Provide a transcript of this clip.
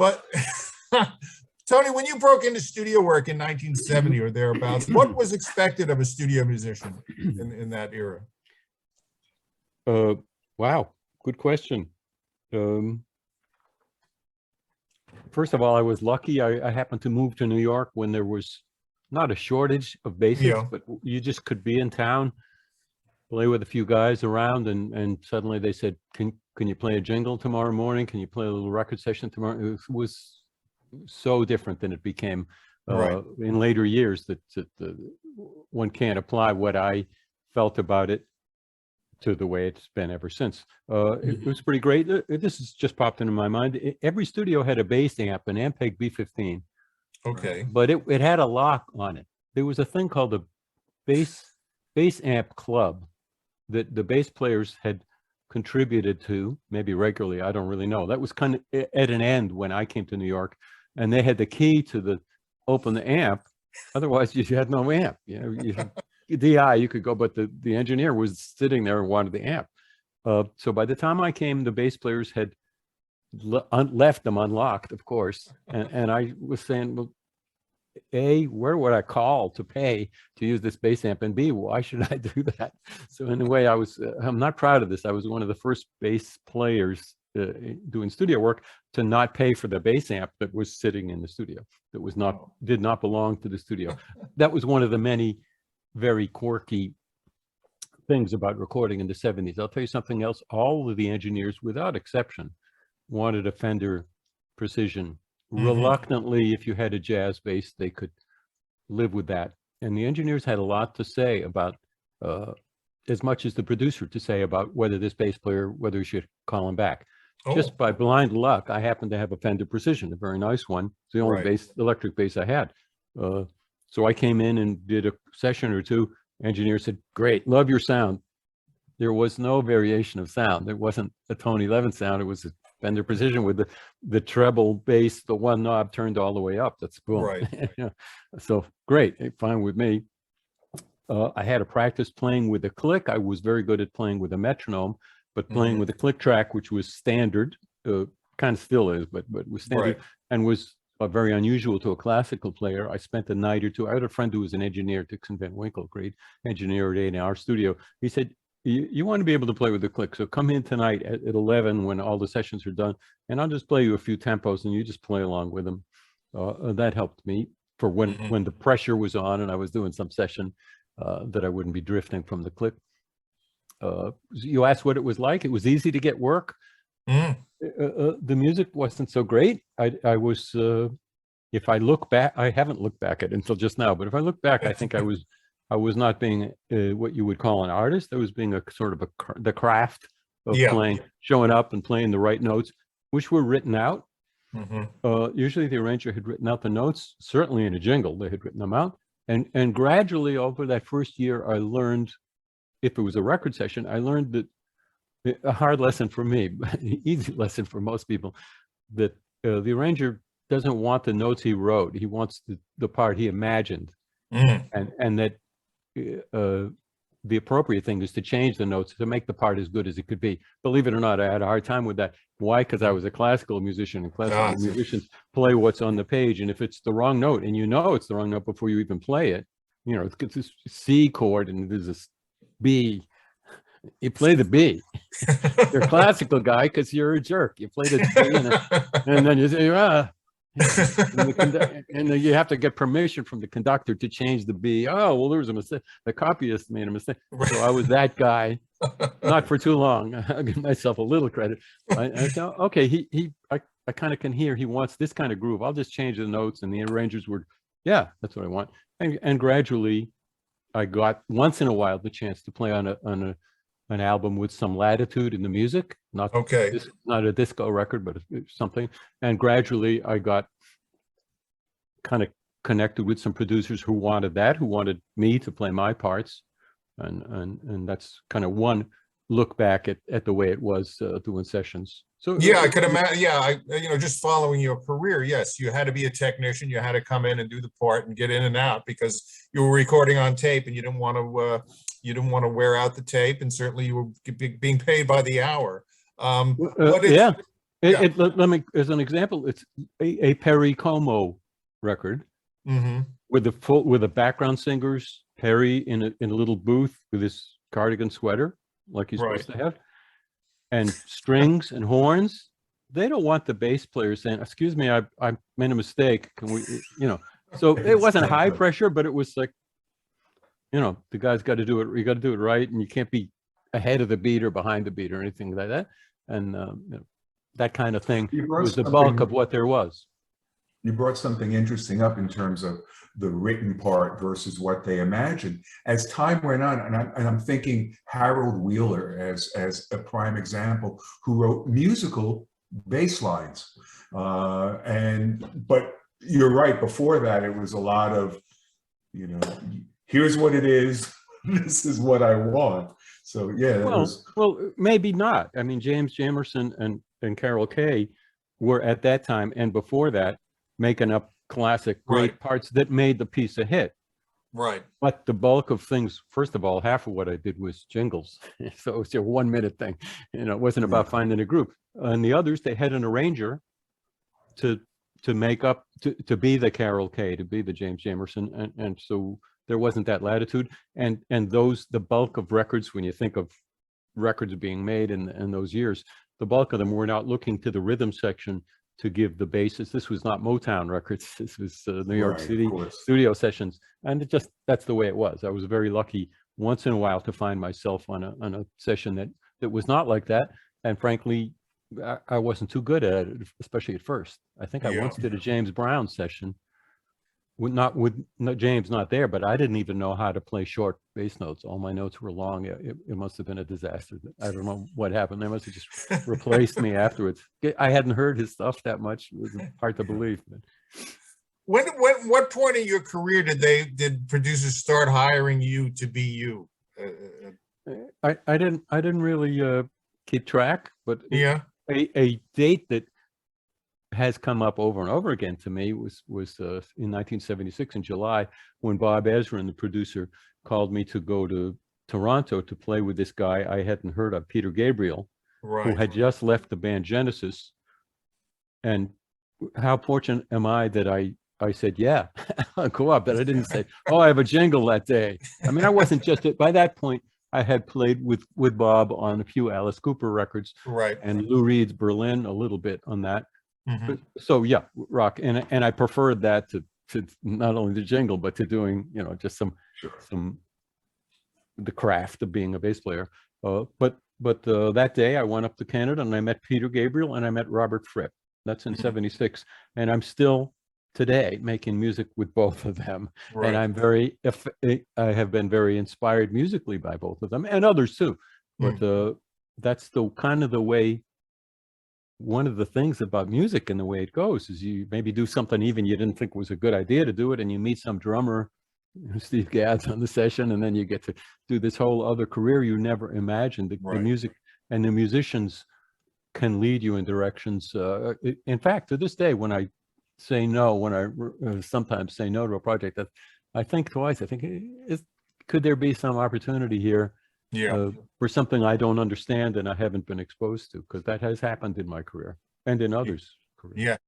But Tony, when you broke into studio work in 1970 or thereabouts, what was expected of a studio musician in that era? Wow, good question. First of all, I was lucky. I happened to move to New York when there was not a shortage of bassists, but you just could be in town, play with a few guys around, and suddenly they said, can you play a jingle tomorrow morning? Can you play a little record session tomorrow? It was so different than it became in later years that one can't apply what I felt about it to the way it's been ever since. It was pretty great. This has just popped into my mind. Every studio had a bass amp, an Ampeg B15. Okay. But it had a lock on it. There was a thing called the bass amp club that the bass players had contributed to, maybe regularly, I don't really know. That was kind of at an end when I came to New York, and they had the key to open the amp. Otherwise, you had no amp. You know, you had DI, you could go, but the engineer was sitting there and wanted the amp. So by the time I came, the bass players had left them unlocked, of course. And I was saying, well, A, where would I call to pay to use this bass amp? And B, why should I do that? So in a way, I'm not proud of this. I was one of the first bass players doing studio work to not pay for the bass amp that was sitting in the studio, that did not belong to the studio. That was one of the many very quirky things about recording in the 70s. I'll tell you something else. All of the engineers, without exception, wanted a Fender Precision. Reluctantly, if you had a jazz bass, they could live with that. And the engineers had a lot to say about, as much as the producer to say about whether this bass player, whether you should call him back. Just by blind luck, I happened to have a Fender Precision, a very nice one. It's the only electric bass I had. So I came in and did a session or two. Engineer said, great, love your sound. There was no variation of sound. There wasn't a Tony Levin sound. It was a Fender Precision with the treble bass, the one knob turned all the way up. That's boom. So great, fine with me. I had to practice playing with a click. I was very good at playing with a metronome, but playing with a click track, which was standard, kind of still is, but was standard and was very unusual to a classical player. I spent a night or two. I had a friend who was an engineer, Dixon Van Winkle, great engineer at A&R Studio. He said, you want to be able to play with the click, so come in tonight at 11 when all the sessions are done, and I'll just play you a few tempos and you just play along with them. That helped me for when the pressure was on and I was doing some session that I wouldn't be drifting from the click. You asked what it was like. It was easy to get work. The music wasn't so great. I was, if I look back, I haven't looked back at it until just now, but if I look back, I think I was not being what you would call an artist. I was being a sort of the craft of playing, showing up and playing the right notes, which were written out. Usually the arranger had written out the notes, certainly in a jingle, they had written them out. And gradually over that first year, I learned, if it was a record session, I learned that a hard lesson for me, an easy lesson for most people, that the arranger doesn't want the notes he wrote. He wants the part he imagined. And that the appropriate thing is to change the notes to make the part as good as it could be. Believe it or not, I had a hard time with that. Why? Because I was a classical musician, and classical musicians play what's on the page. And if it's the wrong note, and you know it's the wrong note before you even play it, you know, it's this C chord and there's this B. You play the B. You're a classical guy because you're a jerk. You play the B and then you say, and then you have to get permission from the conductor to change the B. Oh, well, there was a mistake. The copyist made a mistake. So I was that guy, not for too long. I'll give myself a little credit. I thought, okay, I kind of can hear he wants this kind of groove. I'll just change the notes. And the arrangers were, yeah, that's what I want. And gradually, I got once in a while the chance to play on an album with some latitude in the music, not a disco record, but something. And gradually I got kind of connected with some producers who wanted me to play my parts. And that's kind of one look back at the way it was doing sessions. So yeah, I could imagine. Yeah, just following your career. Yes, you had to be a technician. You had to come in and do the part and get in and out because you were recording on tape, and you didn't want to wear out the tape, and certainly you were being paid by the hour. Let me, as an example, it's a Perry Como record with the background singers, Perry in a little booth with his cardigan sweater, like he's supposed to have, and strings and horns. They don't want the bass player saying, "Excuse me, I made a mistake. Can we?" You know. So it wasn't high pressure, but it was like, you know, the guy's got to do it. You got to do it right, and you can't be ahead of the beat or behind the beat or anything like that. And you know, that kind of thing was the bulk of what there was. You brought something interesting up in terms of the written part versus what they imagined. As time went on, and I'm thinking Harold Wheeler as a prime example, who wrote musical bass lines. But you're right, before that, it was a lot of, you know, here's what it is, this is what I want. So yeah. Well, maybe not. I mean, James Jamerson and Carol Kay were at that time and before that making up classic great parts that made the piece a hit. Right. But the bulk of things, first of all, half of what I did was jingles. So it was a 1 minute thing. You know, it wasn't about finding a group. And the others, they had an arranger to make up, to be the Carol Kay, to be the James Jamerson. And so there wasn't that latitude. And the bulk of records, when you think of records being made in those years, the bulk of them were not looking to the rhythm section to give the basis. This was not Motown records. This was New York City studio sessions. And that's the way it was. I was very lucky once in a while to find myself on a session that was not like that. And frankly, I wasn't too good at it, especially at first. I think I once did a James Brown session with James not there, but I didn't even know how to play short bass notes. All my notes were long. It must have been a disaster. I don't know what happened. They must have just replaced me afterwards. I hadn't heard his stuff that much. It was hard to believe. But. What point in your career did producers start hiring you to be you? I didn't really keep track, but a date that has come up over and over again to me was in 1976 in July, when Bob Ezrin, the producer, called me to go to Toronto to play with this guy I hadn't heard of, Peter Gabriel, who had just left the band Genesis. And how fortunate am I that I said, yeah, I'll go up. But I didn't say, oh, I have a jingle that day. I mean, I wasn't just, by that point, I had played with Bob on a few Alice Cooper records, and Lou Reed's Berlin a little bit on that. So yeah, rock, and I preferred that to not only the jingle, but to doing, you know, just some the craft of being a bass player. But that day I went up to Canada and I met Peter Gabriel and I met Robert Fripp. That's in '76, and I'm still today making music with both of them. And I'm I have been very inspired musically by both of them and others too. But that's the kind of the way. One of the things about music and the way it goes is you maybe do something even you didn't think was a good idea to do it, and you meet some drummer, Steve Gadd's on the session, and then you get to do this whole other career you never imagined. The music and the musicians can lead you in directions. In fact, to this day, when I say no, when I sometimes say no to a project, that I think twice. I think, could there be some opportunity here? For something I don't understand and I haven't been exposed to, because that has happened in my career and in others' careers.